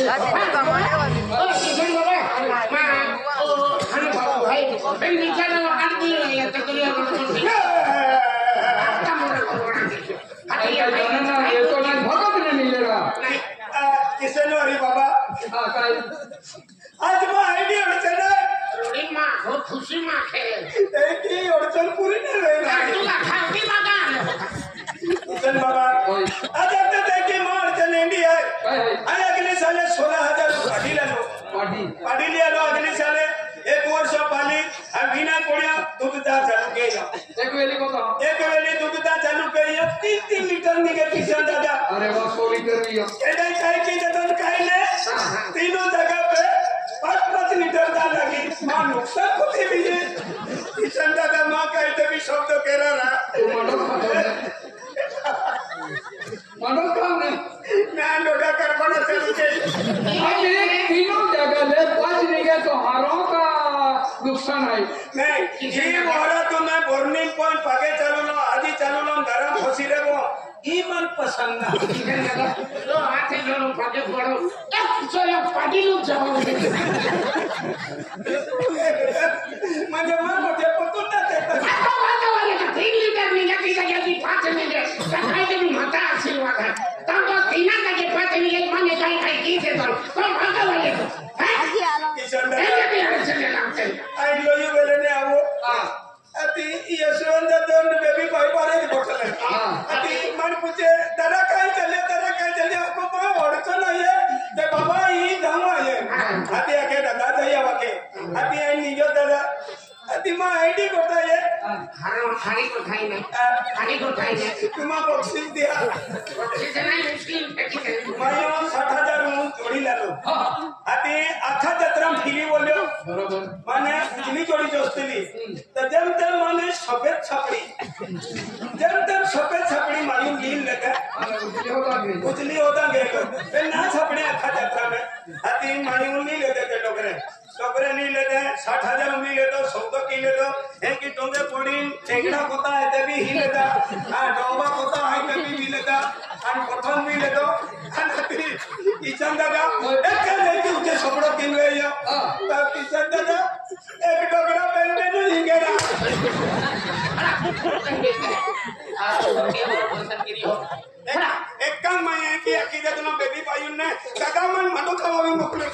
आज मग आयडी अडचण आहे रोडी मा हो खुशी मा खेळ ती अडचण पुरी नाही राहिली तुला खावती बघा किशन बाबा आज आता त्याची मग अडचण एंडी आहे आणि अगले साले 16,000 पाडीली आलो अगले साले 1 वर्ष पाली विना कोड्या दूधदा चालू केलं एक वेळी दूधदा चालू केलं 3 लिटर निघे किशन दादा अरे वाह 100 लीटर भी काय की जतन काय नाही तीनों जगह पे 5 लीटर दा लगी मां नुकसान होती भी है किशन दादा मां कहते भी शब्द कह रहा मडो काम नहीं मैं लोटा करवाना चालू के अरे तीनों जगह ले 5 निकले तो हारों का नुकसान है नहीं ये वाला तो मैं बोर्निंग पॉइंट पागे चालू लो आदि चालू लो गरम फसी रे वो ई मन पसंद ना लो हाथे जोड़ो पागे फोड़ो चलो पाटी लोग जवाब म्हणजे मन मोठे पतून ना देता आता वाले का 3 लीटर निघा की जल्दी 5 निघे काय ते माता आशीर्वाद है तब तो 3 का 5 निघे माने काय की से तो भागा वाले किशन दादा ये भी अडचण लागते आई लो यू वेले ने आवो अति यशवंत दोन बेबी भाई बारे बोलले अति मन पूछे दादा काय चले आपको कोई अडचण आहे ते बाबा ही धाम आहे अति आके दादा जाया वाके अति आई निजो दादा अति मा आईडी कोता है खाली को खाई नहीं तुम्हा बक्षीस दिया बक्षीस नाही मुश्किल मायो 60,000 म्हणून जोडी लालो अति आखा जत्रा फिरी बोल्यो बरोबर माने तिनी जोडी जोस्तली तर जम तर माने सफेद छपड़ी मालूम लीन लगा उजली होता गेलो फिर ना छपड़े आखा जत्रा में अति मालूम नहीं लेते थे टोकरे नहीं लेते 60,000 नहीं लेते 100 की लेते एक की टोंगे पड़ी ठेकड़ा होता है तभी ही लेता डोबा होता है तभी भी लेता और प्रथम भी लेतो किशन दादा एक लेके उसे सपड़ो किन गए यो तब किशन दादा एक टोकरा पहनने नहीं गया एक काम मैं है कि अकीदे तुम बेबी पायुन ने दादा मन मतो खावावी मोकले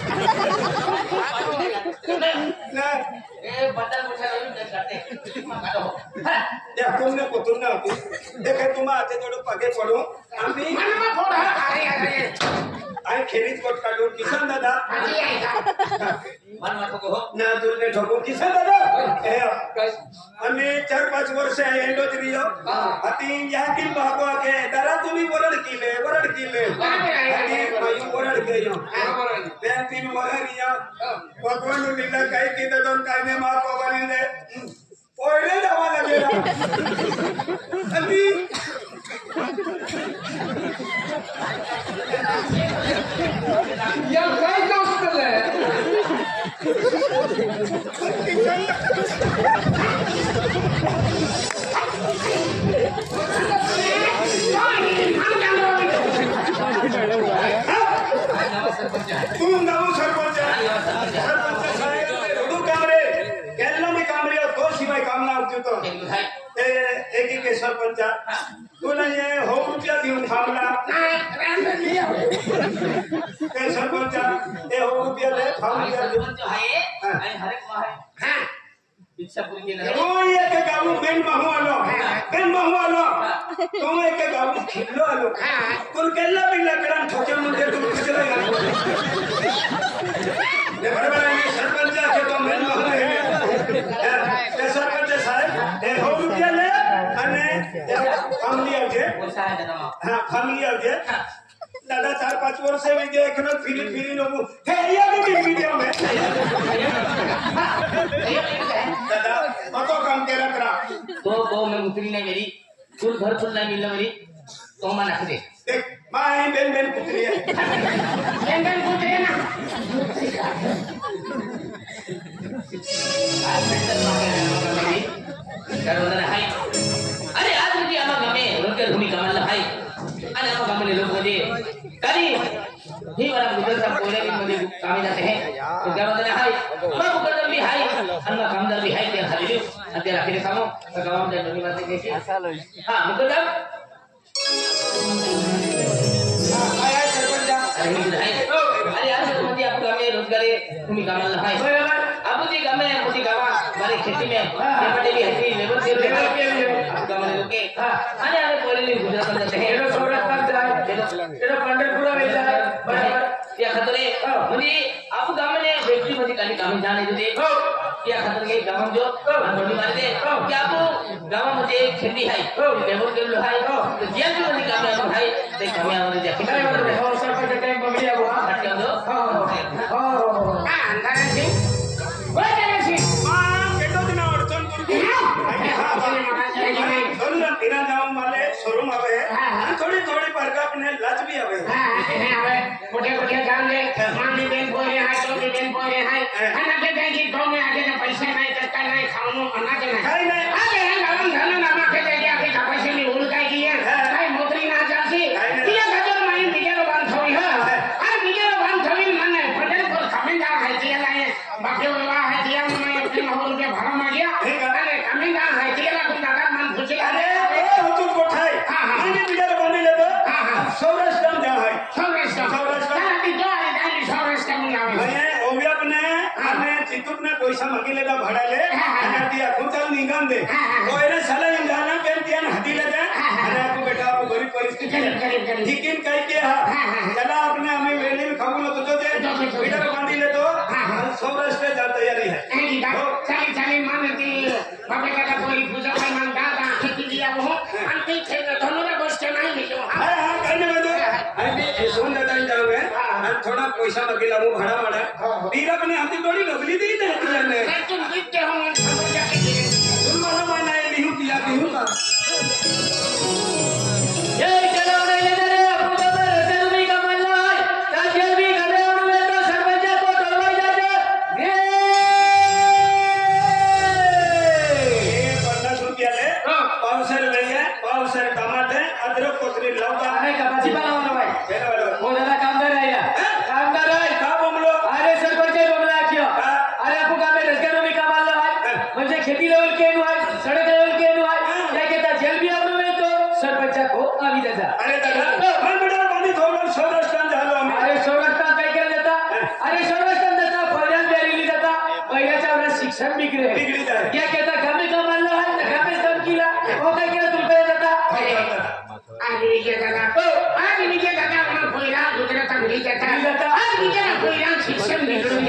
ना ए बदल मुझे नहीं करते या तुमने पुतुन ना होती देखे तुम आते जोड़ो पगे पड़ो हम भी मन में फोड़ अरे आई खेरीज कोट काढू किशन दादा हाजी आएगा मन मत को ना तुमने ठोको किशन दादा ए हमें 4-5 वर्ष है एंडोज रियो अति यहाँ की भागो आके दादा तुम्ही वरड किले अति मायू वरड गयो मैं 3 वरड रियो भगवान ने लीला काय की तो काय ने मां को बनी दे ओले जावा लगेला अति या काय दोस्त ले तू नाव सरपंच साहेब रोडू कामरे केल्ला मी कामरे तो शिवाय काम ना होती तो एक के सरपंच तुला ये हो रुपया देऊन थांबला ते सरपंच ए हो रुपया ले थांबला जो आहे आणि हर एक माहे हां इच्छा पूरी केली ओ एक गाव बेन महू आलो तो एक गाव खिल्लो आलो तुल केल्ला भी लकडान ठोके मुंडे तुम किचला ने बरोबर आहे सरपंच के तो बेन महू आहे ते सरपंच साहेब ए हो रुपया ले અને ફામલી આવજે હા ફામલી આવજે દાદા 4-5 વર્ષ થઈ ગયા એકનો ફીરી નો હે અહીંયા કે વિડિયો મે दादा मतो काम केला करा तो मैं उतरी नहीं मेरी फुल भर फुल नहीं मिलना मेरी तो मैं रख दे देख मां बेन पुत्री है बेन पुत्री है ना आज बेटर मांगे मेरी कारण हाय अरे आज मुझे आमा गामे रोकर भूमि कमाल हाय आणि आमा गामे लोक मध्ये कधी ही वाला सब बोले कि मुझे काम जाते हैं तो क्या मतलब है मैं मुकद्दम भी है अन्ना कामदार भी है ते खाली अंते राखी कामो तो काम दे नहीं बात कैसी हां मुकद्दम आया सरपंच अरे यार सरपंच आप गांव में रोजगारी तुम्ही कामाला आहे बरोबर आप जी गांव में मोठी गावा मारे खेती में लेबरटे भी है लेबर के लिए आप गांव में लोके आणि आले बोलले गुजरात मध्ये जाते एरो सौराष्ट्रात जाय एरो पंढरपूर वे जाय बरोबर या खातरे म्हणजे आप गांव में व्यक्ति मध्ये काही काम जाणे देते या खातर के गांव जो अंडोडी मारते की आप गांव मध्ये खेती आहे लेबर केलो आहे तो जे मध्ये काम आहे ते कामामध्ये जाते काय बरोबर हो सरपंच टाइम बघली आबो हा फटका दो हो अंधाराची होय करायची केटो दिन अडचण करून फिरा जाऊन माले शोरूम हवे थोड़ी थोड़ी परका अपने लज भी हवे मोठे मोठे काम ले मामी बेन बोले हाय तो बेन बोले हाय अन्ना के जागी गांव में आगे ना पैसा नहीं टक्का नहीं खाऊं अन्ना के काय नहीं नाही अरे गावं धन नामा के जागी आगे का पैसे नहीं उड़ काय की काय नौकरी ना जासी तिला गजर माई बिगेरो बांध थोई है अरे बिगेरो बांध थोई माने पटेल को कमिंदा है तिला लाए बाकी वाला है तिला मैं अपने 9 रुपए भाड़ा मांगिया अरे कमिंदा है तिला को दादा मन खुशी अरे हो तू कोठाय आणि बिगर बनले तो सौराष्ट्र जा है सौराष्ट्र अभी तो अरे दादी सौराष्ट्र में आवे म्हणजे ओव्या अपने आने चितूक ने पैसा मागिले का भाड़ा ले आणि दिया खुदल निगम दे कोयरे साला इंगाना पेन दिया हाथी ले जा आणि आपको बेटा आपको गरीब परिस्थिती लेकिन काय के हा चला अपने हमें वेले में खाऊ लो तो दे बिगर बांधी ले तो सौराष्ट्र जा तैयारी है चली चली मानती बाबे का कोई पूजा पाई मान दादा खेती दिया वो अंतिम थे धनुरा गोष्ट नहीं मिलो हां हां करने में तो अरे सोन दादा जाओगे आणि थोडा पैसा मागिला मु भाड़ा माडा बीर अपने हाथी थोड़ी लगली दी ने तुम दिखते हो मन समझ जाके तुम मला माना लिहू दिया लिहू का ये चलो रे रे आपको तो रतन भी कमाल है ताजेल भी करे उनमें तो सरपंच को टोलवाई जाते ये 50 रुपया ले 500 रुपये 500 टमाटे अदरक कोथरी लौका अरे का भाजीपाला वाला भाई बेला वाला हो दादा कामदार आहे या कामदार आहे का बोमलो अरे सरपंच बोमला कियो अरे आपको काम में रोजगार में कमाल है म्हणजे खेती लेवल के नु है सड़क लेवल के नु है क्या कहता जेल भी आपने में तो सरपंच को आवी दादा अरे दादा मन बिडा बांधी थोडं सौराष्ट्र झालो आम्ही अरे सौराष्ट्रात काय केलं जाता अरे सौराष्ट्रात जाता पहिल्याच बेरीली जाता पहिल्याच्या वर्षात शिक्षण बिगडे बिगडी जाय क्या कहता काम में कमाल है काम में काम किला वो काय केलं तुला जाता आज विजय दादा मन पहिला गुजरात विजय दादा आज विजय पहिला शिक्षण बिघडून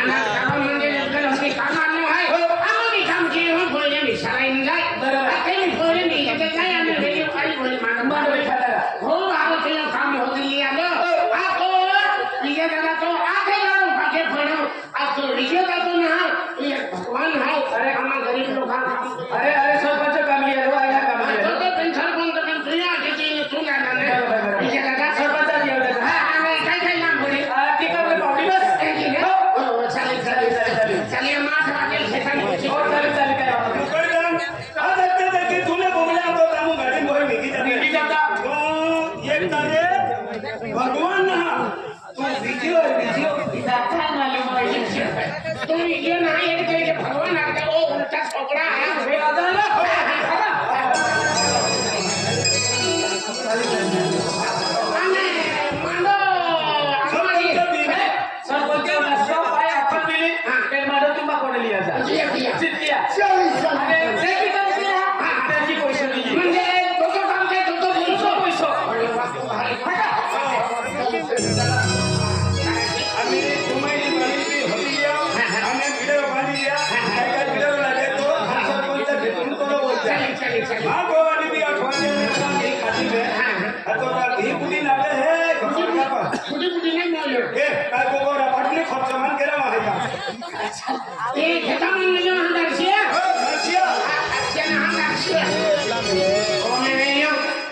अनाथ गाव म्हणजे लग्न होते काम आणलं आहे आम्ही काम केलं हो पहिले विचारायला जाय बरोबर ते मी पहिले मी येते काय आम्ही वेगळी काही बोल मानव खाला हो आहो ते काम हो दिली आलो आतो विजय दादा तो आगे जाऊन पाके पडो आज तो विजय दादा ना ये भगवान है अरे हम गरीब लोग अरे अरे सरपंच काम लिया लो आया काम लिया तो पेन्शन बंद करून तुया किती तुला ना विजय दादा सरपंच लिया दादा हां आम्ही काय नाम बोले ते काम पावडी बस हो चालेल माठ वाटेल शेताने और चालेल काय मुकरदान आज आता ते तुने बोमला तो तामू गाडी बोय निघी जाता तो एक तारे भगवान ना तू वीडियो दादा मालूम है तुम ये ना एक के भगवान आके ओ उल्टा छोकरा है हे दादा ना मानो सरपंच राष्ट्र पाय आपण दिली ते माडो तुम्हा कोण लिया जा जितिया अरे ते की काम केला त्याची पैसे दिली म्हणजे तो काम के तो पैसा आम्ही तुम्ही गरीबी होती आणि व्हिडिओ बांधी दिया काय व्हिडिओ लागे तो सरपंच भेटून तो बोलता हां गोवानी भी आठवणी में खाती में तो का भी पुडी लागे है घोड़ा पर कुडी नाही बोललो ए काय गोरा फटली खर्च मान केला माहिती ए घेता म्हणजे हंदारशिया रशिया अच्छा ना हंदारशिया ओ नाही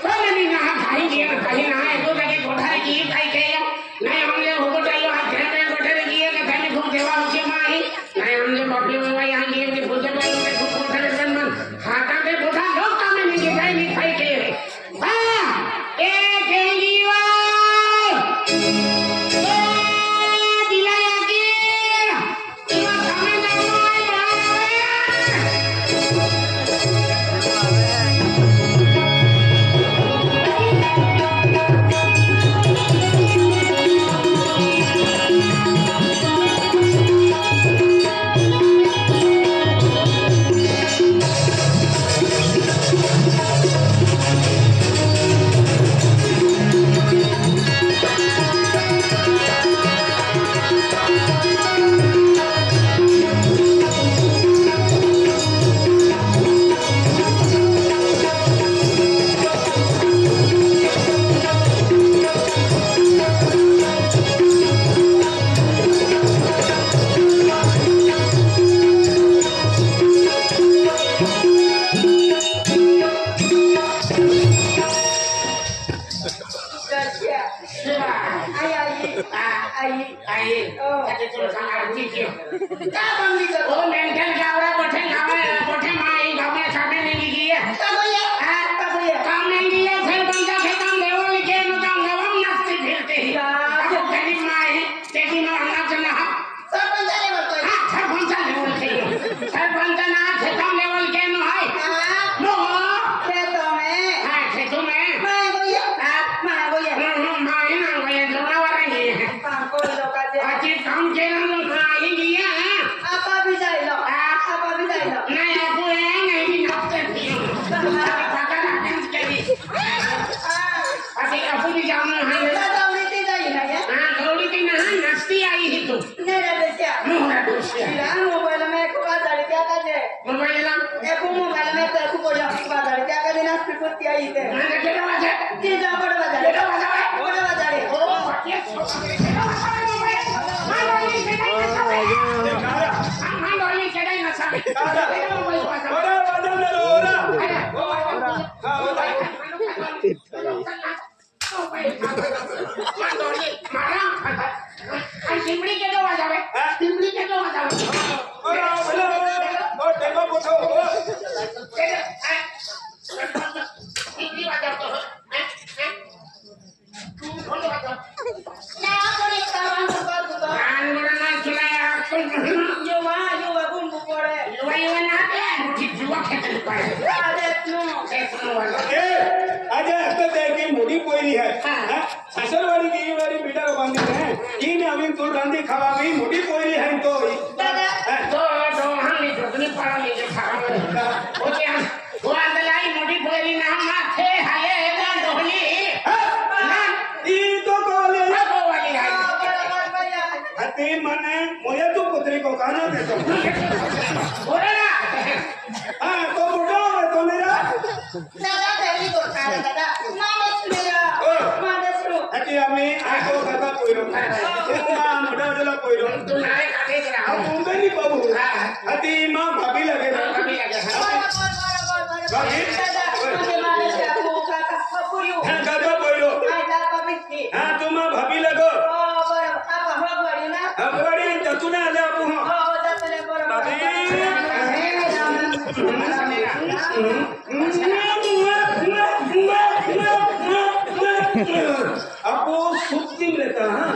कोण नाही ना भाई दे काही नाही तो जाके कोठार की काय केलं नाही म्हणजे होको चाललो हात घेणे कोठार की का त्याने खूप देवा होते माही नाही म्हणजे बापरे बाबा यहाँ गेम के पूजे पाई में खूप कोठार सन्मान हाता के कोठार लोग कामे नहीं जाई नहीं खाई के हां ए केंगीवा माही आहे त्याचे तुला सांगायची की का बंदी कर ओ मेंटल गावरा मोठे माई गावरा सामने नहीं की है का भैया काम नहीं की है फिर बंदा के काम लेवल के न काम गवम नाचते फिरते ही अब तेरी माई तेरी मां नाचना सरपंच लेवल को सरपंच लेवल के सरपंच ना के काम लेवल के न है नो खेतों में हां खेतों में माई भैया माई ना भैया जोड़ा वाला नहीं है काम को लोकाचे आजी काम केला न माई गया आपा भी जाई लो नहीं आपको है नहीं नाचते पता ना कैसे करी अभी आपको भी जाना है दौड़ी थी जाई ना हां दौड़ी थी ना नाचती आई ही तू मेरा बेटा मोबाइल में को बात क्या कर दे मोबाइल में तेरे को बोला बात क्या कर देना स्पीकर आई थे मैंने क्या बात की जा बड़ा बात है ओ मोटी पोरी है ससुरवाड़ी की वाली बेटा को बांधे हैं इन अभी तो रांधी खावा भी मोटी पोरी है तो तो हम नहीं तो नहीं पड़ा नहीं खावा ओके वो आदलाई मोटी पोरी नाम माथे हाये का ढोली ई तो कोले वो वाली है अते मने मोया तो पुत्री को खाना दे दो बोले ना हां तो बुढ़ो है तो मेरा दादा पहली को खाना दादा अति हमें आको काका कोइरो मां मोटा जला कोइरो तू नारे काटे जरा अब मुंबई नहीं बाबू अति मां भाभी लगे भाभी मुझे मारे से आपको काका खपुरियो हां काका कोइरो हां दादा बिस्की हां तुम भाभी लगो ओ बड़ा आपा भगवाड़ी ना भगवाड़ी ततुना ले आपू ओ ततले बड़ा आपको सुक्ति लेता हां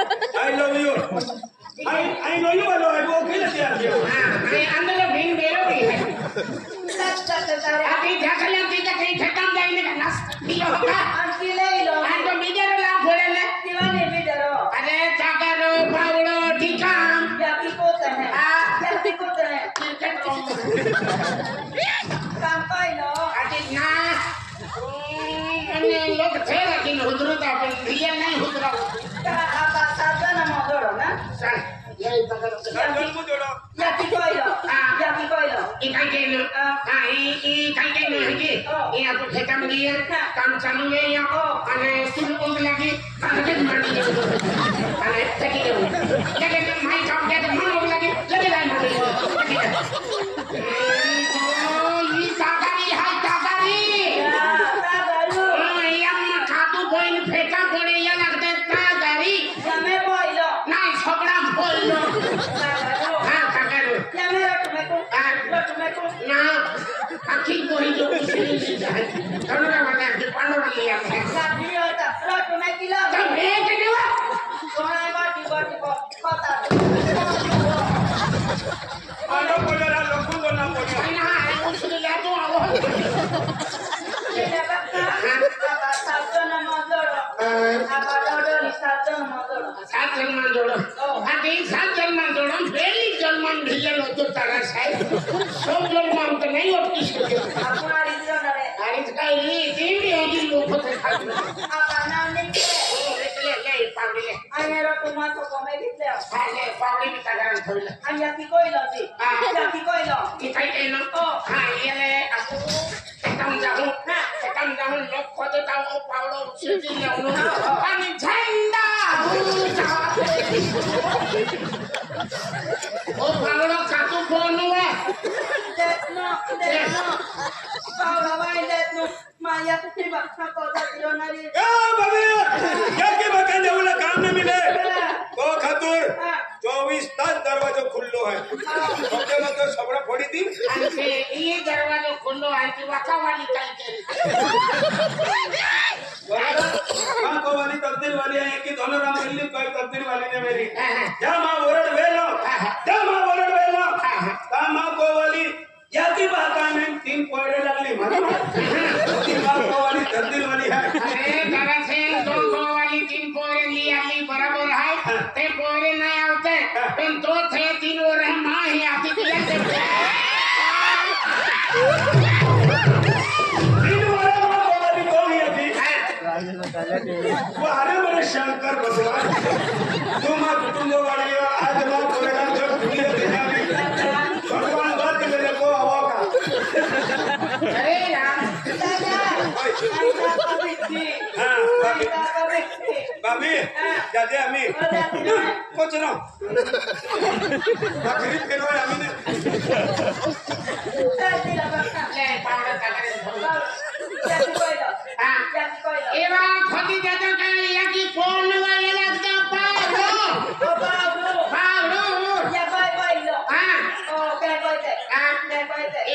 I love you. I know you are love. वो खेल दिया क्या? अरे अंदर बिन बेरो भी है अभी जाकर लगी तो कहीं खत्म जाएंगे ना नस किलो होगा तो मीडिया ला बोले ना अरे चाकरो पावड़ो टीका अरे ना अन्य लोग थे लेकिन हुजूरता अपन रियल नहीं हुजूरा चल ये पकड़ो चल मुझे जोड़ो इकाई के नो इकाई के नो है कि ये आपको खेता में लिया काम चालू है यहाँ अने सुन उंग लगी अने मारने के अने तकी दो लेकिन माई काम क्या तो मन उंग लगी लगे लाइन मारने ये ताकारी है ताकारी यम खातू बोइन फेंका पड़े या लगते ताकारी नहीं छोकरा बोल लो ना आखिर कोई जो कुछ नहीं है करो ना वाला कि पानो लिया है तो मैं के देवा आलो बोलेला लोगों को ना बोलियो ना उसने ले तो आओ सात जन्म जोड़ो अभी सात जन्म जोड़ो पहली जन्म भिजल हो तो तारा साहब सब जन्म तो नहीं हो किसी के अरे इसका ये भी होगी लोग को खाते ले पावड़ी ले अरे पावड़ी भी तगड़ा थोड़ी कि कहीं कहीं ना हाँ ये ले आपको कम जाऊँ लोग खोदे था वो पावड़ो सीधी ले उन्होंने पानी झंडा वो पावड़ो काटू फोन हुआ क्या के बता दे वाला काम न मिले तो खातुर 24 तास दरवाजा खुल्लो है सबके मतलब सबड़ा फोड़ी थी अरे ये दरवाजा खुल्लो है कि वाका वाली काई के मां को वाली तब्दील वाली है कि दोनों राम मिली कोई तब्दील वाली ने मेरी क्या मां वरड वेलो का मां को वाली या की बात में 3 पोड़े लगली मां को वाली तब्दील वाली है अरे दादा से दो वाली 3 पोरे ली बराबर है ते पोरे नहीं आते पण तो थे 3 और मां ही आती थी वो अरे मेरे शंकर भगवान तुम कुटुंब वाली आज मां बोलेगा जब दुनिया दुनिया में भगवान बात मेरे को हवा का अरे यार हाँ बाबी जाते हमें कुछ ना बकरी फेरो हमें ने ले पावड़ा तगड़े एवा खोदी जाता का या की फोन वाले लगता पावड़ो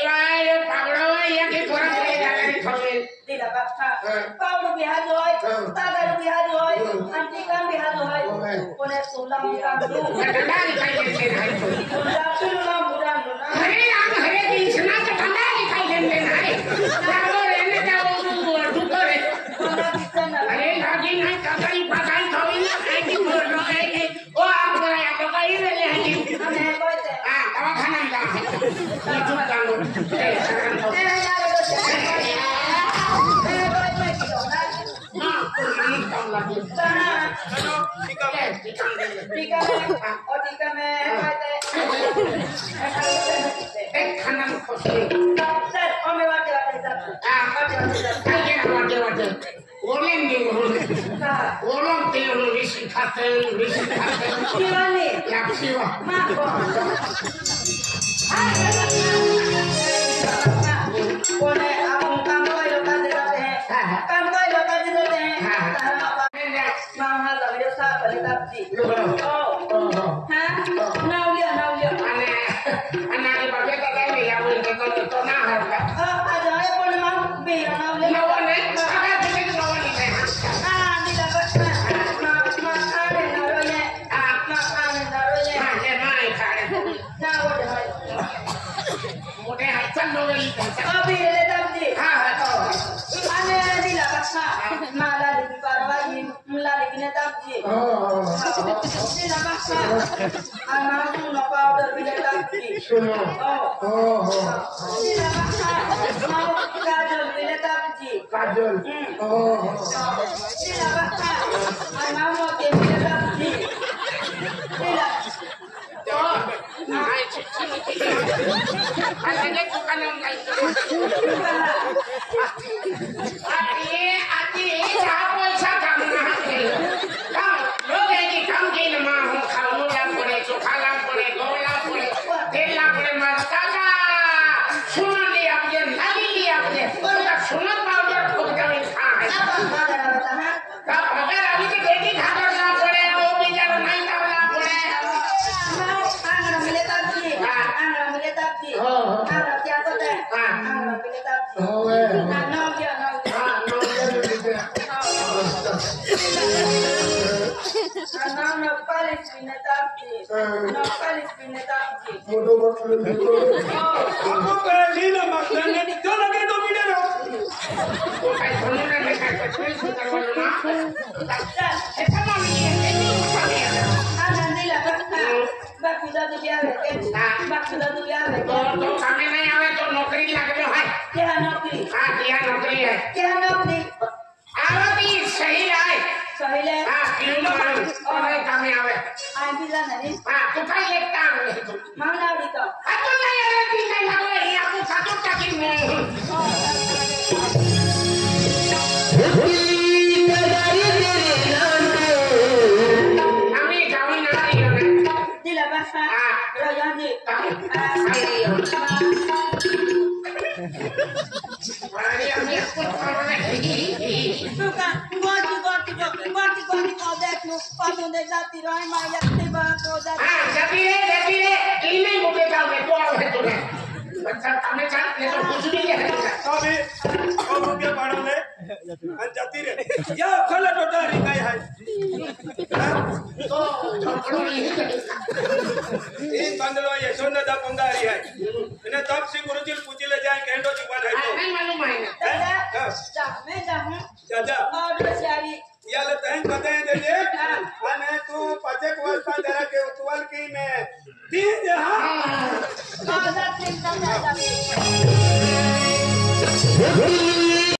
एवा ये पावड़ो या की थोड़ा थोड़ा जाकर थोड़े Paulo bihat hoy, tagal bihat hoy, anti kan bihat hoy. Kone sulam kan du. ठंडा दिखाई देते हैं Sulam budan do na. हरे राम हरे कृष्ण का ठंडा दिखाई देते हैं जाओ रहने जाओ डूबो रे Kona bisan na. अरे लागी नहीं ककड़ी पकाई थोड़ी ना ऐसी बोल रहा है कि वो आप बोला या तो कहीं ले ले आएगी Ane koy te. हां दवा खाना में जा ये चुप कर लो मां मन काम लगी Sana. ठीक है Tika me koy te. एक खाना में खुश Sir, ome wate wate sir. काय वाटे ओलेंगे ओलोंगे ऋषि खाते Diwali. या Shiva Ma ko. Kone abang kam koy lo kan de hain. Kam koy lo kan de hain. Mahal la video sa bali tapji. Oh. Ha? Naulia. अनारे बाबे का time है या वो तो ना होगा Ada ay pun mau bilang naulia. नवा ने अगर तुम्हें नवा नहीं है Ah, di dapat. Ma ada naulia. अभी ले तबजी हाँ हाँ तो आने दिला बसा माला लिखी परवाई मुला लिखी ने तबजी दिला बसा आना सुनो पाउडर भी ले तबजी सुनो दिला बसा माओ काजल भी ले तबजी काजल दिला बसा आना मोती भी ले तबजी दिला Asalnya bukan yang lain. Ati, siapa yang kamu nak? Kamu, lo jadi kamu kini mahu kamu yang boleh, sukalan boleh, gola boleh, telah boleh masalah. Sunat dia boleh, lagi dia boleh. Kita sunat powder kita boleh. Kau agar अभी के देखी खाकर ना पड़े, वो बेचारा नहीं करना पड़े. क्या पता है आपको पहली ना मसला ने जो लगे तो मिले ना बाकुदा तो क्या है बाकुदा तो क्या है तो सामने नहीं आवे तो नौकरी लग रही है क्या नौकरी हाँ क्या नौकरी है क्या नौकरी आरोपी सही है सही है हाँ क्यों मालूम और नहीं काम में आवे आई भी जाना नहीं हाँ तू कहीं लिखता है मामला उड़ी तो तो नहीं आवे भी नहीं लगे ये आपको खातों तक ही हमें गाँव ना रही है दिला बसा राजा जी सुका गोटी को देख लो पासों दे जाती रही माया से बात हो जाती हाँ जबी रे इन्हें मुझे जाओगे तो आओगे तुम्हें बच्चा हमें चाहते तो कुछ भी नहीं है अभी और रुपया पाड़ो ले जाती रे या खला टोटा री काय है तो छोकरो नहीं इन बंदलो ये सोना दा पंगारी है इन्हें तब से गुरुजी पूछी ले जाए कहंडो जुबान है तो नहीं मालूम है जा मैं जाऊं जा